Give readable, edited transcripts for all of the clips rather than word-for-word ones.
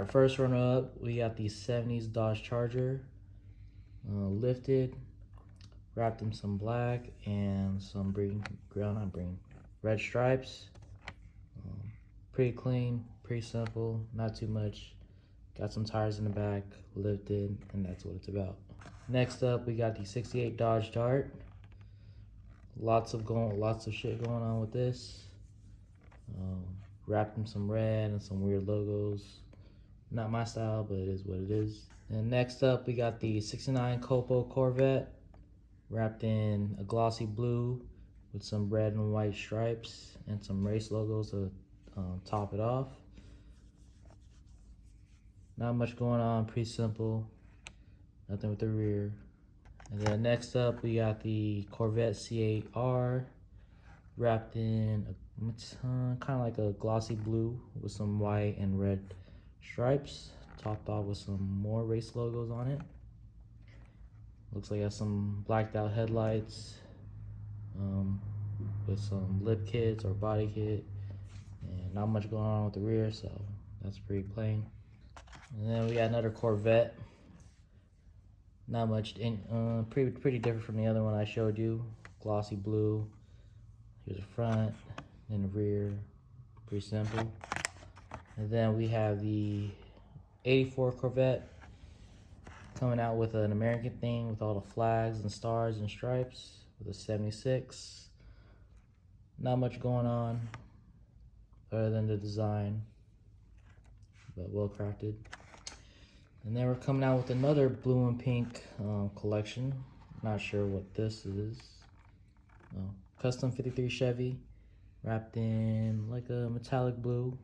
Alright, first runner up, we got the 70s Dodge Charger. Lifted, wrapped in some black and some red stripes. Pretty clean, pretty simple, not too much. Got some tires in the back, lifted, and that's what it's about. Next up, we got the 68 Dodge Dart. Lots of shit going on with this. Wrapped in some red and some weird logos. Not my style, but it is what it is. And next up, we got the 69 Copo Corvette, wrapped in a glossy blue with some red and white stripes and some race logos to top it off. Not much going on, pretty simple. Nothing with the rear. And then next up, we got the Corvette C8R, wrapped in kind of like a glossy blue with some white and red stripes, topped off with some more race logos on it. Looks like it has some blacked out headlights with some lip kits or body kit, and not much going on with the rear, so that's pretty plain. And then we got another Corvette. Not much, pretty different from the other one I showed you. Glossy blue. Here's the front, and the rear. Pretty simple. And then we have the 84 Corvette coming out with an American theme with all the flags and stars and stripes with a 76. Not much going on other than the design, but well crafted. And then we're coming out with another blue and pink collection. Not sure what this is. Custom 53 Chevy, wrapped in like a metallic blue.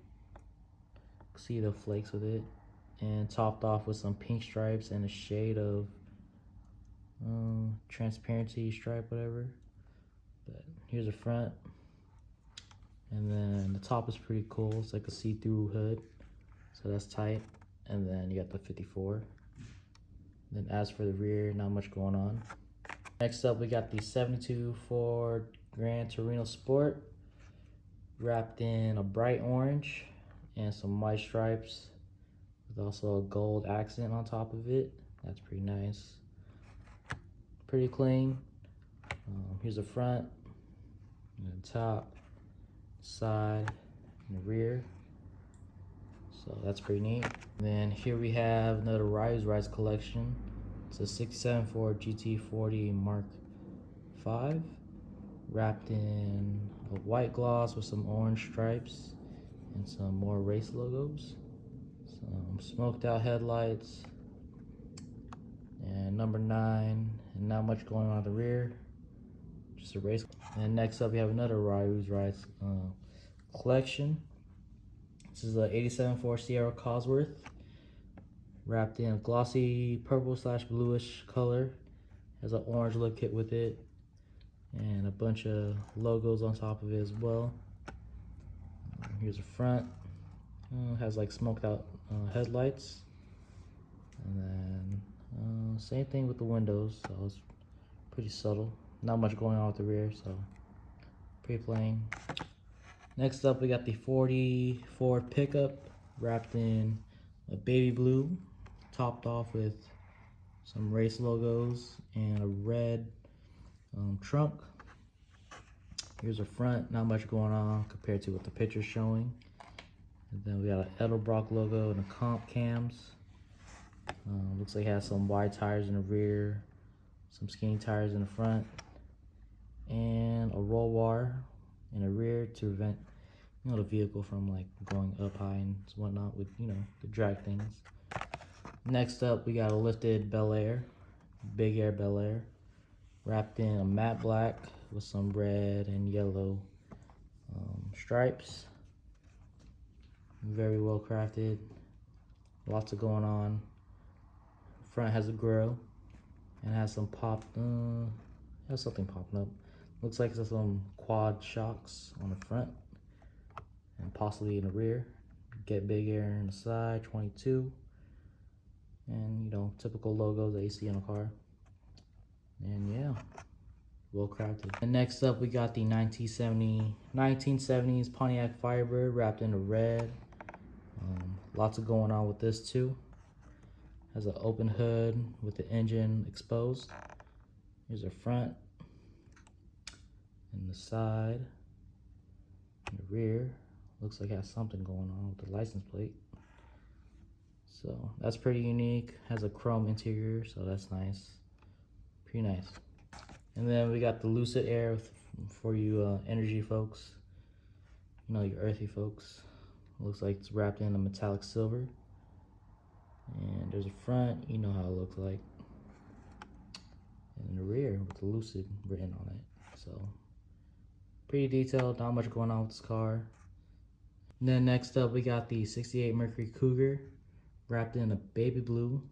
See the flakes with it, and topped off with some pink stripes and a shade of transparency stripe, whatever. But here's the front, and then the top is pretty cool. It's like a see-through hood, so that's tight. And then you got the 54. Then as for the rear, not much going on. Next up, we got the 72 Ford Gran Torino Sport, wrapped in a bright orange and some white stripes with also a gold accent on top of it. That's pretty nice. Pretty clean. Here's the front, and the top, side, and the rear. So that's pretty neat. And then here we have another Rise collection. It's a 67 Ford GT40 Mark V, wrapped in a white gloss with some orange stripes and some more race logos. Some smoked out headlights and number 9, and not much going on at the rear, just a race. And next up we have another Rise collection. This is a 87 Ford Sierra Cosworth, wrapped in a glossy purple/bluish color. Has an orange lip kit with it, and a bunch of logos on top of it as well. Here's the front. Has like smoked out headlights, and then same thing with the windows. So it's pretty subtle. Not much going on with the rear, so pretty plain. Next up, we got the 40 Ford pickup, wrapped in a baby blue, topped off with some race logos and a red trunk. Here's the front. Not much going on compared to what the picture's showing. And then we got an Edelbrock logo and a comp cams. Looks like it has some wide tires in the rear, some skinny tires in the front, and a roll bar in the rear to prevent the vehicle from like going up high and whatnot with the drag things. Next up, we got a lifted Bel Air, Big Air Bel Air, wrapped in a matte black with some red and yellow stripes. Very well crafted, lots of going on. Front has a grill and has some has something popping up. Looks like there's some quad shocks on the front and possibly in the rear. Get Big Air on the side, 22, and typical logos that you see on a car. And yeah, well crafted. And next up, we got the 1970s Pontiac Firebird, wrapped in a red Lots of going on with this too. Has an open hood with the engine exposed. Here's the front and the side and the rear. Looks like it has something going on with the license plate. So that's pretty unique. Has a chrome interior, so that's nice. Pretty nice. And then we got the Lucid Air for you energy folks. You know, your earthy folks. Looks like it's wrapped in a metallic silver. And there's a front, you know how it looks like. And the rear with the Lucid written on it. So pretty detailed, not much going on with this car. And then next up we got the 68 Mercury Cougar, wrapped in a baby blue,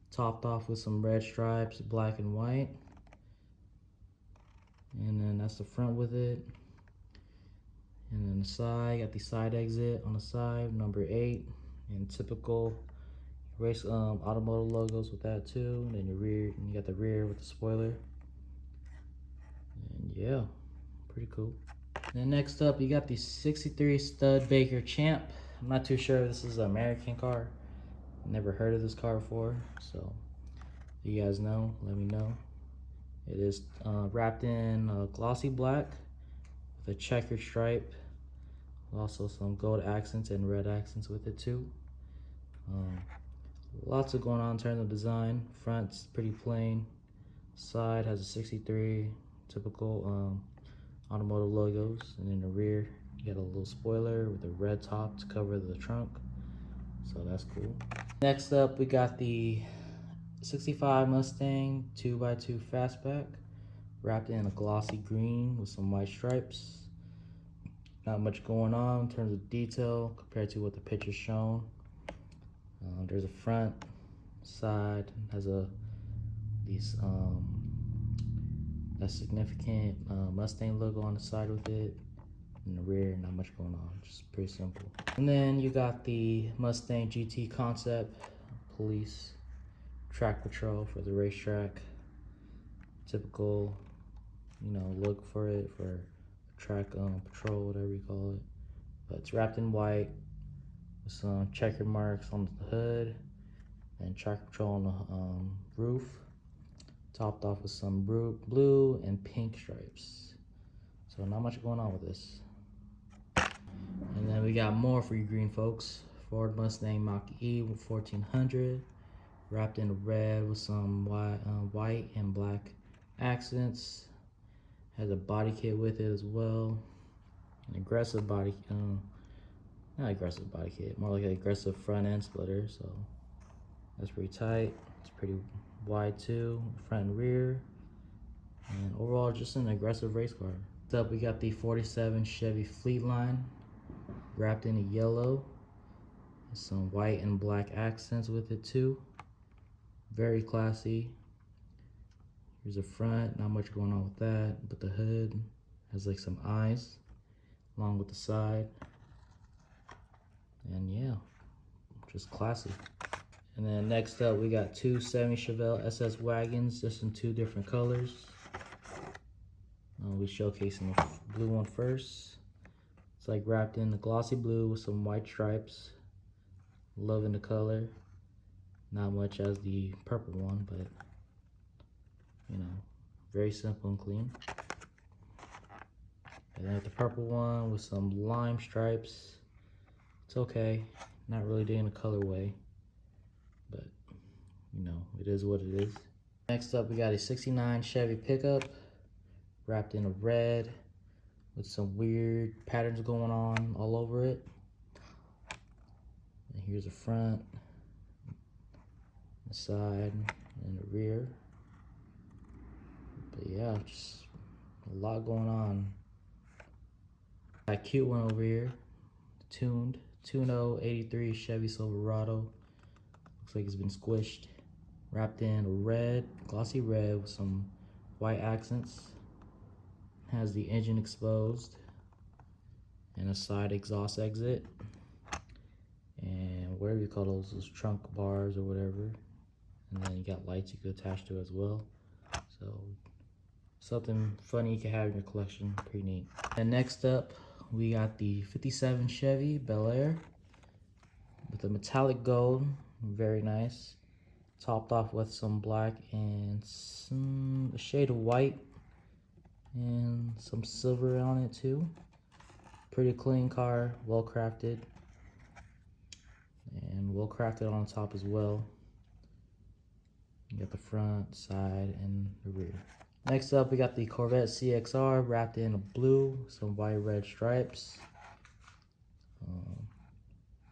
topped off with some red stripes, black and white. And then that's the front with it. And then the side, got the side exit on the side, number 8, and typical race automotive logos with that too. And then your rear, and you got the rear with the spoiler. And yeah, pretty cool. Then next up, you got the 63 Studebaker Champ. I'm not too sure if this is an American car. Never heard of this car before, so if you guys know, let me know. It is wrapped in glossy black with a checkered stripe. Also some gold accents and red accents with it too. Lots of going on in terms of design. Front's pretty plain. Side has a 63, typical automotive logos. And in the rear, you got a little spoiler with a red top to cover the trunk. So that's cool. Next up, we got the 65 Mustang 2x2 Fastback, wrapped in a glossy green with some white stripes. Not much going on in terms of detail compared to what the picture's shown. There's a front, side, has a significant Mustang logo on the side with it. In the rear, not much going on, just pretty simple. And then you got the Mustang GT Concept, police, track patrol for the racetrack. Typical, you know, look for it for track patrol, whatever you call it. But it's wrapped in white with some checkered marks on the hood and track patrol on the roof. Topped off with some blue and pink stripes. So not much going on with this. And then we got more for you green folks. Ford Mustang Mach-E 1400, wrapped in red with some white and black accents. Has a body kit with it as well. An aggressive body, not aggressive body kit, more like an aggressive front end splitter. So that's pretty tight. It's pretty wide too, front and rear. And overall, just an aggressive race car. Next up, we got the 47 Chevy Fleetline, wrapped in a yellow. Some white and black accents with it too. Very classy. Here's the front, not much going on with that, but the hood has like some eyes along with the side. And yeah, just classy. And then next up, we got two 70 Chevelle SS wagons, just in 2 different colors. We showcasing the blue one first. It's like wrapped in the glossy blue with some white stripes. Loving the color. Not much as the purple one, but you know, very simple and clean. And then the purple one with some lime stripes. It's okay, not really doing a colorway, but you know, it is what it is. Next up, we got a 69 Chevy pickup, wrapped in a red with some weird patterns going on all over it. And here's the front, the side, and the rear. But yeah, just a lot going on. That cute one over here, tuned 83 Chevy Silverado. Looks like it's been squished. Wrapped in red, glossy red with some white accents. Has the engine exposed and a side exhaust exit. And whatever you call those trunk bars or whatever. And then you got lights you could attach to it as well. So something funny you can have in your collection, pretty neat. And next up, we got the 57 Chevy Bel Air, with a metallic gold, very nice. Topped off with some black and a shade of white and some silver on it too. Pretty clean car, well crafted, and well crafted on top as well. You got the front, side, and the rear. Next up, we got the Corvette CXR wrapped in blue, some white red stripes.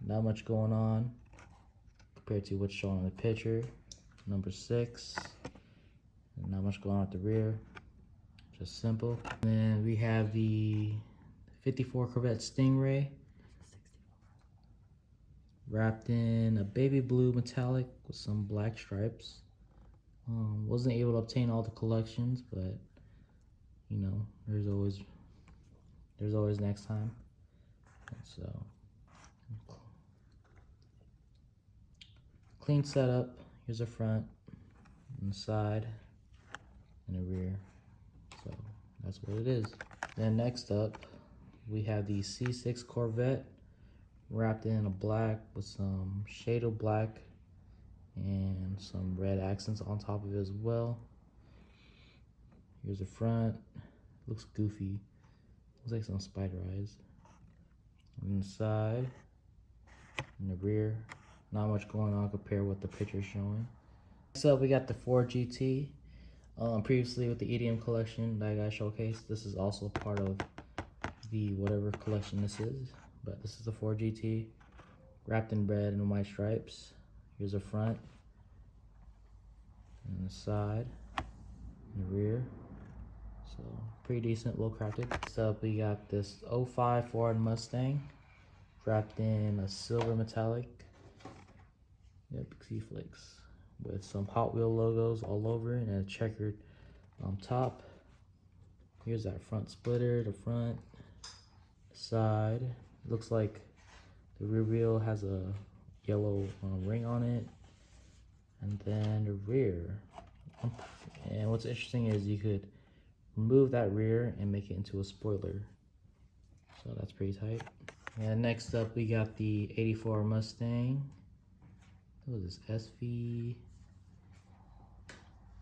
Not much going on compared to what's shown in the picture. Number 6. And not much going on at the rear. Just simple. And then we have the 54 Corvette Stingray wrapped in a baby blue metallic with some black stripes. Wasn't able to obtain all the collections, but you know, there's always next time. And so clean setup. Here's the front and the side and the rear. So that's what it is. Then next up, we have the C6 Corvette wrapped in a black with some shade of black and some red accents on top of it as well. Here's the front. Looks goofy. Looks like some spider eyes. And the side and the rear. Not much going on compared to what the picture's showing. Next up, we got the Ford GT. Previously with the EDM collection that I got showcased, this is also part of the whatever collection this is. But this is the Ford GT wrapped in red and white stripes. Here's the front and the side and the rear. So pretty decent, well crafted. Next up, we got this 05 Ford Mustang wrapped in a silver metallic. Yep, C-Flakes with some Hot Wheel logos all over it and a checkered top. Here's that front splitter, the front, the side. Looks like the rear wheel has a yellow ring on it. And then the rear. And what's interesting is you could remove that rear and make it into a spoiler. So that's pretty tight. And next up, we got the 84 Mustang. What was this?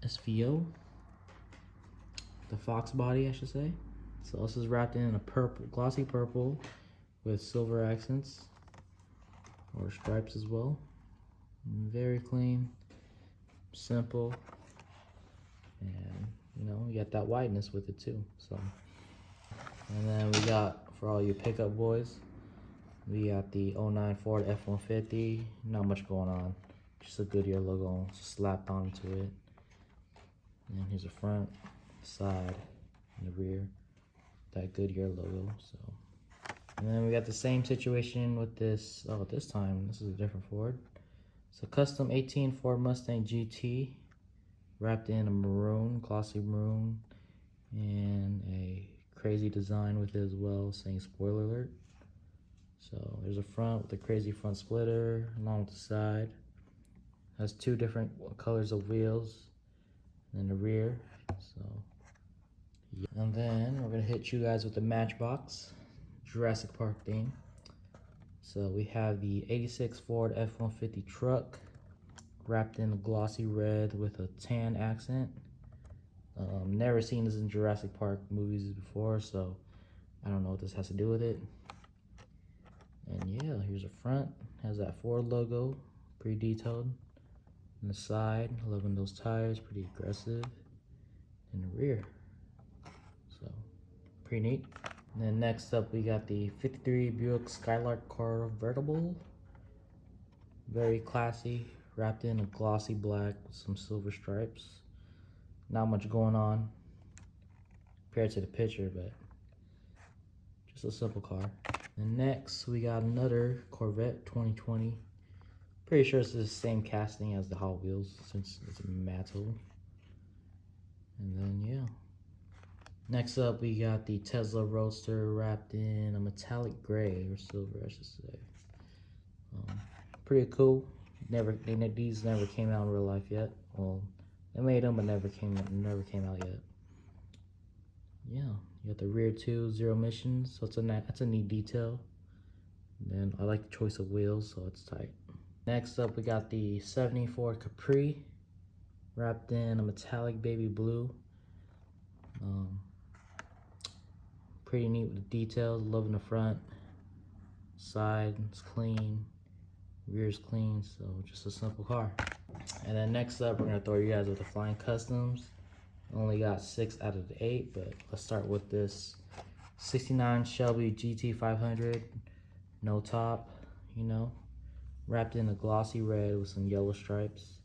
SVO? The Fox body, I should say. So this is wrapped in a purple, glossy purple with silver accents or stripes as well. Very clean, simple, and you know, you got that whiteness with it too. So, and then we got, for all you pickup boys, we got the 09 Ford F-150. Not much going on, just a Goodyear logo slapped onto it. And here's the front, side, and the rear, that Goodyear logo. So, and then we got the same situation with this. Oh, this time this is a different Ford. It's a custom 18 Ford Mustang GT wrapped in a maroon, glossy maroon, and a crazy design with it as well, saying spoiler alert. So there's a front with a crazy front splitter along with the side. Has 2 different colors of wheels. And the rear. So yeah. And then we're gonna hit you guys with the Matchbox Jurassic Park theme. So we have the 86 Ford F-150 truck wrapped in a glossy red with a tan accent. Never seen this in Jurassic Park movies before, so I don't know what this has to do with it. And yeah, here's the front. Has that Ford logo, pretty detailed. And the side, loving those tires, pretty aggressive. And the rear, so pretty neat. And then next up, we got the 53 Buick Skylark convertible. Very classy, wrapped in a glossy black with some silver stripes. Not much going on compared to the picture, but just a simple car. And next, we got another Corvette 2020. Pretty sure it's the same casting as the Hot Wheels since it's a metal. And then yeah. Next up, we got the Tesla Roadster wrapped in a metallic gray or silver, I should say. Pretty cool. These never came out in real life yet. Well, they made them, but never came out yet. Yeah, you got the rear too, 0 emissions. So that's a neat detail. And then I like the choice of wheels, so it's tight. Next up, we got the 74 Capri, wrapped in a metallic baby blue. Pretty neat with the details. Loving the front, side is clean, rear is clean, so just a simple car. And then next up, we're gonna throw you guys with the Flying Customs. Only got 6 out of the 8, but let's start with this 69 Shelby GT500, no top, you know, wrapped in a glossy red with some yellow stripes,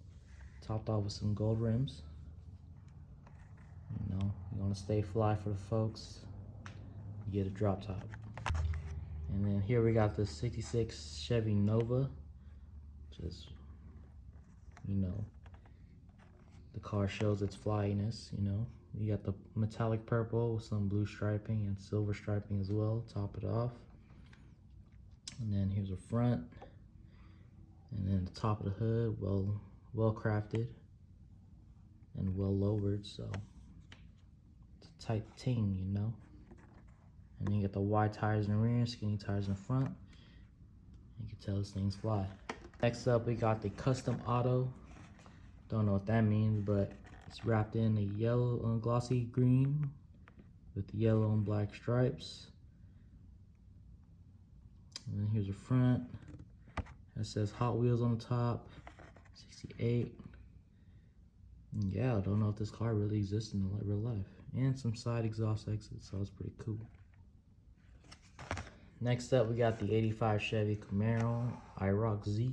topped off with some gold rims. You know, you want to stay fly for the folks, you get a drop top. And then here we got the 66 Chevy Nova, just, you know, the car shows its flyiness, you know. You got the metallic purple with some blue striping and silver striping as well, top it off. And then here's the front. And then the top of the hood, well crafted and well lowered, so it's a tight ting, you know. And then you got the wide tires in the rear, skinny tires in the front. You can tell this thing's fly. Next up, we got the Custom Auto. Don't know what that means, but it's wrapped in a yellow glossy green with yellow and black stripes. And then here's the front. It says Hot Wheels on the top, 68. And yeah, I don't know if this car really exists in real life. And some side exhaust exits, so it's pretty cool. Next up, we got the 85 Chevy Camaro IROC Z.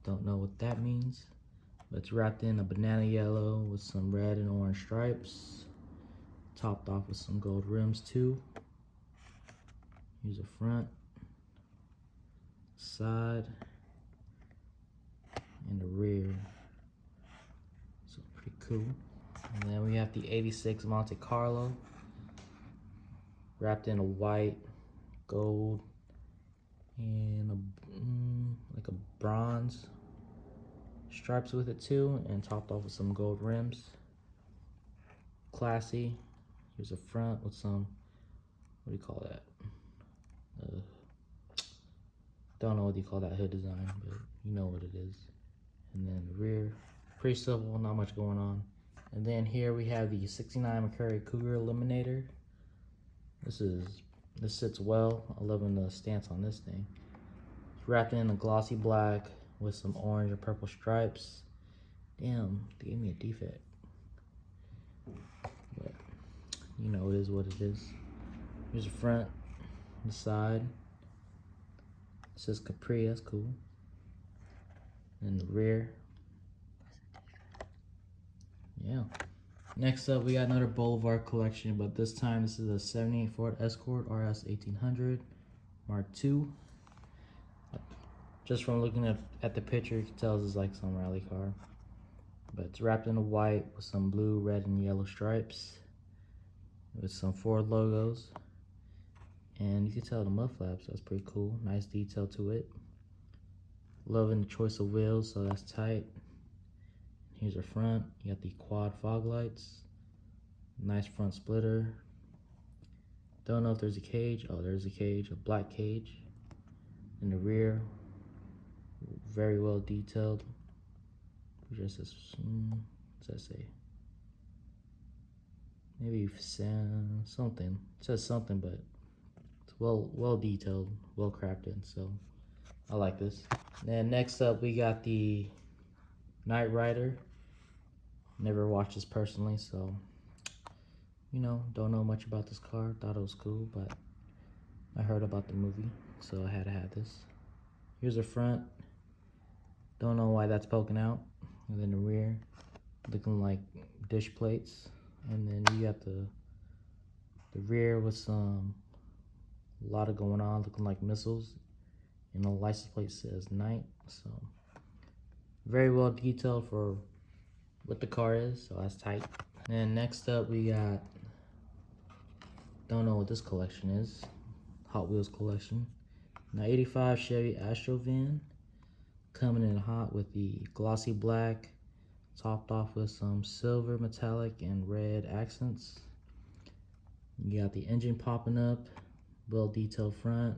Don't know what that means, but it's wrapped in a banana yellow with some red and orange stripes, topped off with some gold rims too. Here's the front, side, and the rear. So pretty cool. And then we have the 86 Monte Carlo, wrapped in a white, gold, and like a bronze stripes with it too, and topped off with some gold rims. Classy. Here's the front with some, what do you call that? Don't know what you call that hood design, but you know what it is. And then the rear, pretty simple, not much going on. And then here we have the 69 McCurry Cougar Eliminator. This sits well. I'm loving the stance on this thing. It's wrapped in a glossy black with some orange and purple stripes. Damn, they gave me a defect. But you know, it is what it is. Here's the front, the side. It says Capri, that's cool. And the rear. Yeah. Next up, we got another Boulevard collection, but this time this is a 78 Ford Escort RS 1800 Mark II. Just from looking at the picture, you can tell this is like some rally car. But it's wrapped in a white with some blue, red, and yellow stripes with some Ford logos. And you can tell the mud flaps, that's pretty cool. Nice detail to it. Loving the choice of wheels, so that's tight. Here's the front. You got the quad fog lights. Nice front splitter. Don't know if there's a cage. Oh, there's a cage, a black cage. In the rear, very well detailed. Just says, what's that say? Maybe something. It says something, but it's well detailed, well crafted. So I like this. Then next up, we got the Knight Rider. Never watched this personally, so you know, don't know much about this car. Thought it was cool, but I heard about the movie, so I had to have this. Here's the front. Don't know why that's poking out. And then the rear, looking like dish plates. And then you got the rear with a lot of going on, looking like missiles. And the license plate says Knight, so very well detailed for what the car is, so that's tight. And next up, we got, don't know what this collection is, Hot Wheels collection. Now 85 Chevy Astro van, coming in hot with the glossy black, topped off with some silver, metallic, and red accents. You got the engine popping up, well detailed front,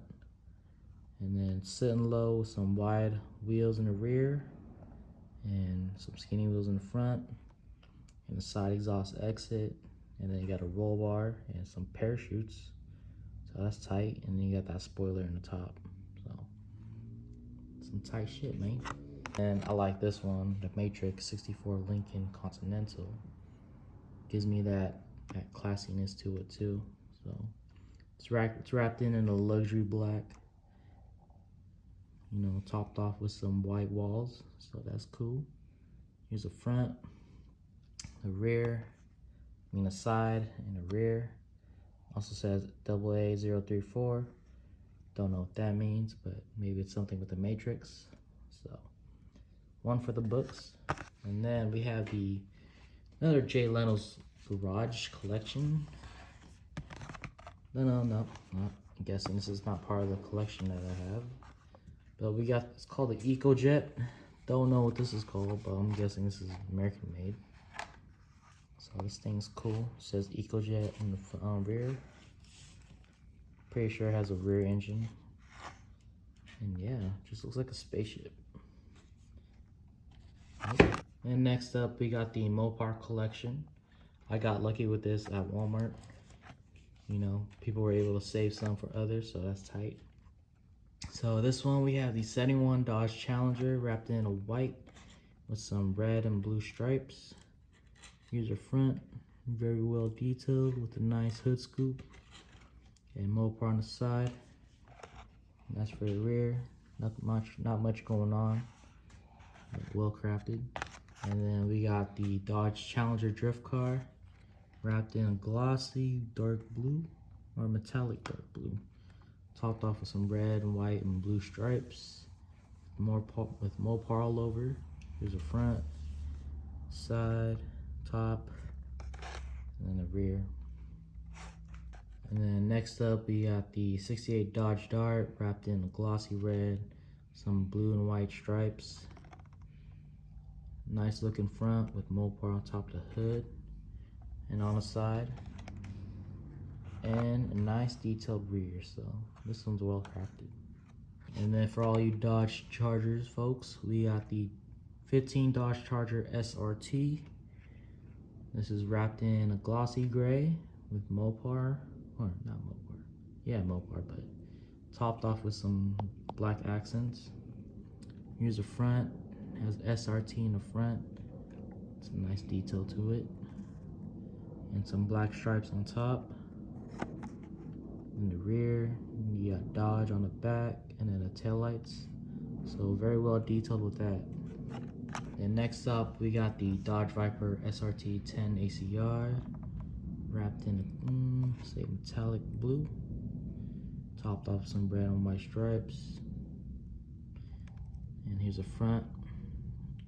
And then sitting low with some wide wheels in the rear and some skinny wheels in the front, and the side exhaust exit. And then you got a roll bar and some parachutes, so that's tight. And then you got that spoiler in the top, so some tight shit, man. And I like this one, the Matrix 64 Lincoln Continental. Gives me that classiness to it too. So it's wrapped in a luxury black, you know, topped off with some white walls, so that's cool. Here's the front, the rear, the side and the rear. Also says AA034. Don't know what that means, but maybe it's something with the Matrix. So one for the books. And then we have another Jay Leno's Garage collection. No, I'm guessing this is not part of the collection that I have. But we got, it's called the EcoJet. Don't know what this is called, but I'm guessing this is American made. So this thing's cool. It says EcoJet in the rear. Pretty sure it has a rear engine. And yeah, just looks like a spaceship. And next up, we got the Mopar collection. I got lucky with this at Walmart. You know, people were able to save some for others, so that's tight. So this one, we have the 71 Dodge Challenger wrapped in a white with some red and blue stripes. Here's the front, very well detailed with a nice hood scoop. And Mopar on the side. And that's for the rear. Not much going on, but well crafted. And then we got the Dodge Challenger drift car wrapped in a glossy dark blue or metallic dark blue, topped off with some red and white and blue stripes, with Mopar all over. Here's the front, side, top, and then the rear. And then next up, we got the 68 Dodge Dart wrapped in a glossy red, some blue and white stripes. Nice looking front with Mopar on top of the hood and on the side. And a nice detailed rear, so this one's well crafted. And then for all you Dodge Chargers folks, we got the 15 Dodge Charger SRT. This is wrapped in a glossy gray with Mopar, or not Mopar, yeah Mopar, but topped off with some black accents. Here's the front, it has SRT in the front, some nice detail to it, and some black stripes on top. In the rear, you got Dodge on the back, and then the taillights, so very well detailed with that. And next up, we got the Dodge Viper SRT 10 ACR, wrapped in a, say, metallic blue, topped off some red and white stripes. And here's the front,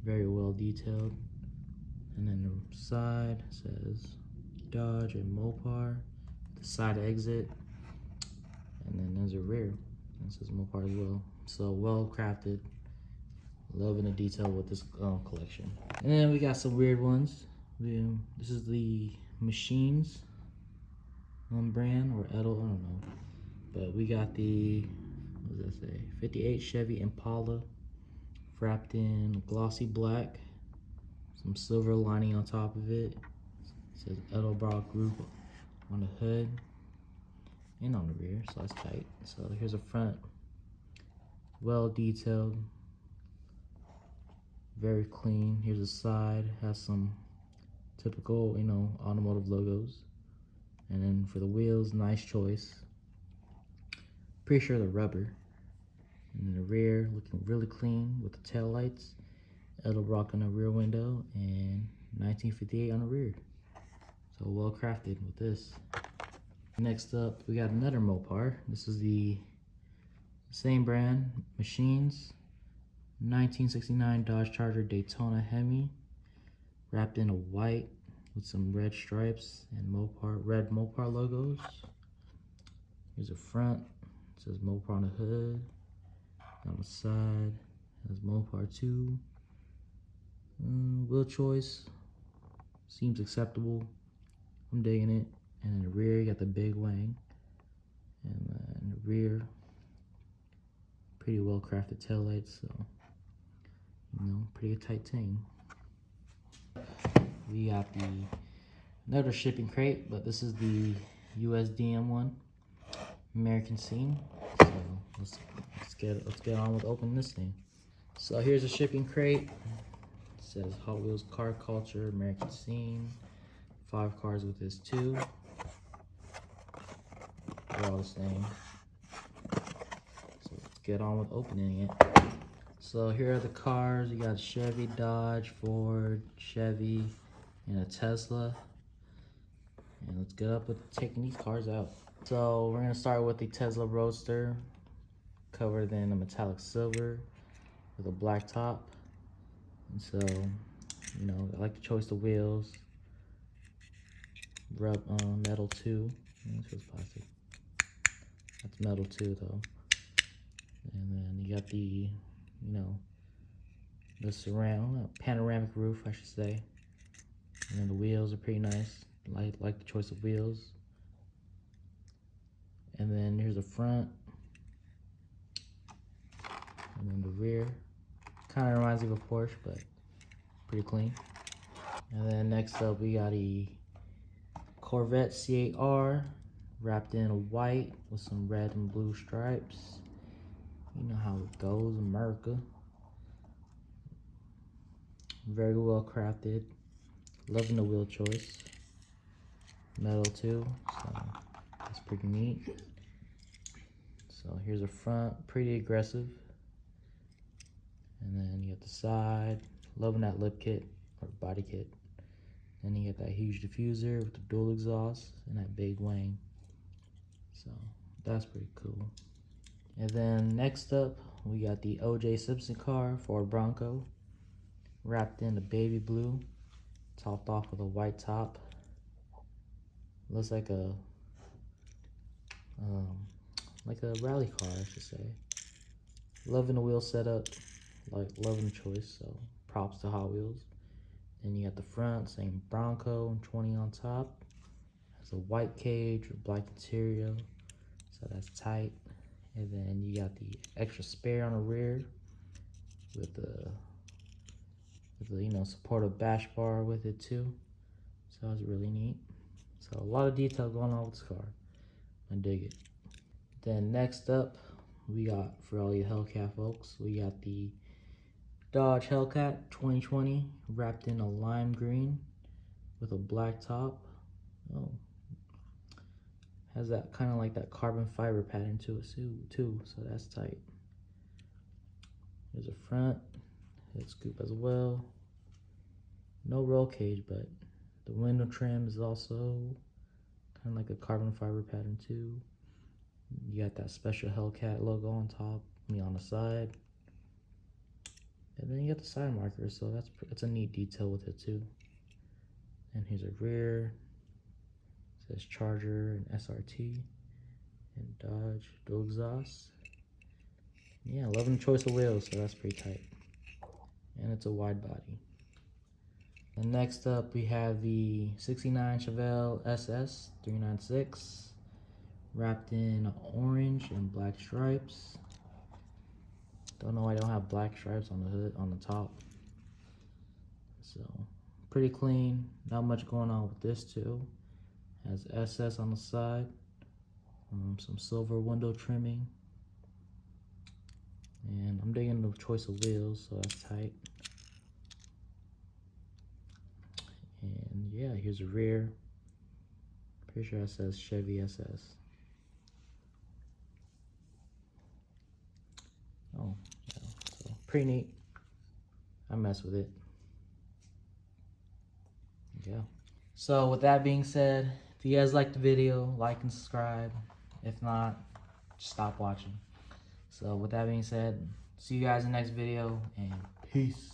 very well detailed. And then the side says Dodge and Mopar, the side exit. And then there's a rear, it says Mopar as well. So well crafted. Loving the detail with this collection. And then we got some weird ones. This is the Machines brand, or Edel, I don't know. But we got the, what does that say? 58 Chevy Impala, wrapped in glossy black, some silver lining on top of it. It says Edelbrock Group on the hood and on the rear, so that's tight. So here's a front, well detailed, very clean. Here's the side, has some typical, you know, automotive logos. And then for the wheels, nice choice. Pretty sure they're rubber. And then the rear, looking really clean with the tail lights, Edelbrock on the rear window, and 1958 on the rear. So well crafted with this. Next up, we got another Mopar. This is the same brand, Machines, 1969 Dodge Charger Daytona Hemi, wrapped in a white with some red stripes and red Mopar logos. Here's the front, it says Mopar on the hood. On the side, it has Mopar 2. Wheel choice, seems acceptable. I'm digging it. And in the rear, you got the big wang. And in the rear, Pretty well crafted taillights, so you know, pretty tight thing. We got another shipping crate, but this is the USDM one, American Scene. So let's get on with opening this thing. So here's a shipping crate. It says Hot Wheels Car Culture, American Scene. 5 cars with this too. They're all the same. So let's get on with opening it. So here are the cars. You got Chevy, Dodge, Ford, Chevy, and a Tesla. And let's get up with taking these cars out. So we're gonna start with the Tesla Roadster, covered in a metallic silver with a black top. And so, you know, I like the choice of wheels. Rub metal too. This was plastic. That's metal too though. And then you got the, you know, the surround, panoramic roof, I should say. And then the wheels are pretty nice. Like the choice of wheels. And then here's the front. And then the rear. Kind of reminds me of a Porsche, but pretty clean. And then next up we got a Corvette C8R wrapped in white with some red and blue stripes. You know how it goes, America. Very well crafted. Loving the wheel choice. Metal too, so that's pretty neat. So here's the front, pretty aggressive. And then you got the side, loving that lip kit or body kit. Then you get that huge diffuser with the dual exhaust and that big wing. So that's pretty cool. And then next up, we got the O.J. Simpson car, Ford Bronco, wrapped in the baby blue, topped off with a white top. Looks like a rally car, I should say. Loving the wheel setup, like loving the choice. So props to Hot Wheels. Then you got the front, same Bronco and 20 on top. Has a white cage with black interior, so that's tight. And then you got the extra spare on the rear with the you know, supportive bash bar with it too. So it's really neat. So a lot of detail going on with this car. I dig it. Then next up, we got, for all you Hellcat folks, we got the Dodge Hellcat 2020 wrapped in a lime green with a black top. Oh, has that kind of like that carbon fiber pattern to it too, so that's tight. There's a front, head scoop as well. No roll cage, but the window trim is also kind of like a carbon fiber pattern too. You got that special Hellcat logo on top, on the side. And then you got the side markers, so that's a neat detail with it too. And here's a rear. It says Charger and SRT and Dodge dual exhaust. Yeah, loving the choice of wheels, so that's pretty tight. And it's a wide body. And next up, we have the 69 Chevelle SS 396, wrapped in orange and black stripes. Don't know why I don't have black stripes on the hood, on the top. So, pretty clean. Not much going on with this too. Has SS on the side. Some silver window trimming. And I'm digging the choice of wheels, so that's tight. And yeah, here's a rear. Pretty sure it says Chevy SS. Oh, yeah, so pretty neat. I mess with it. Yeah. So with that being said, if you guys liked the video, like and subscribe. If not, just stop watching. So with that being said, see you guys in the next video, and peace.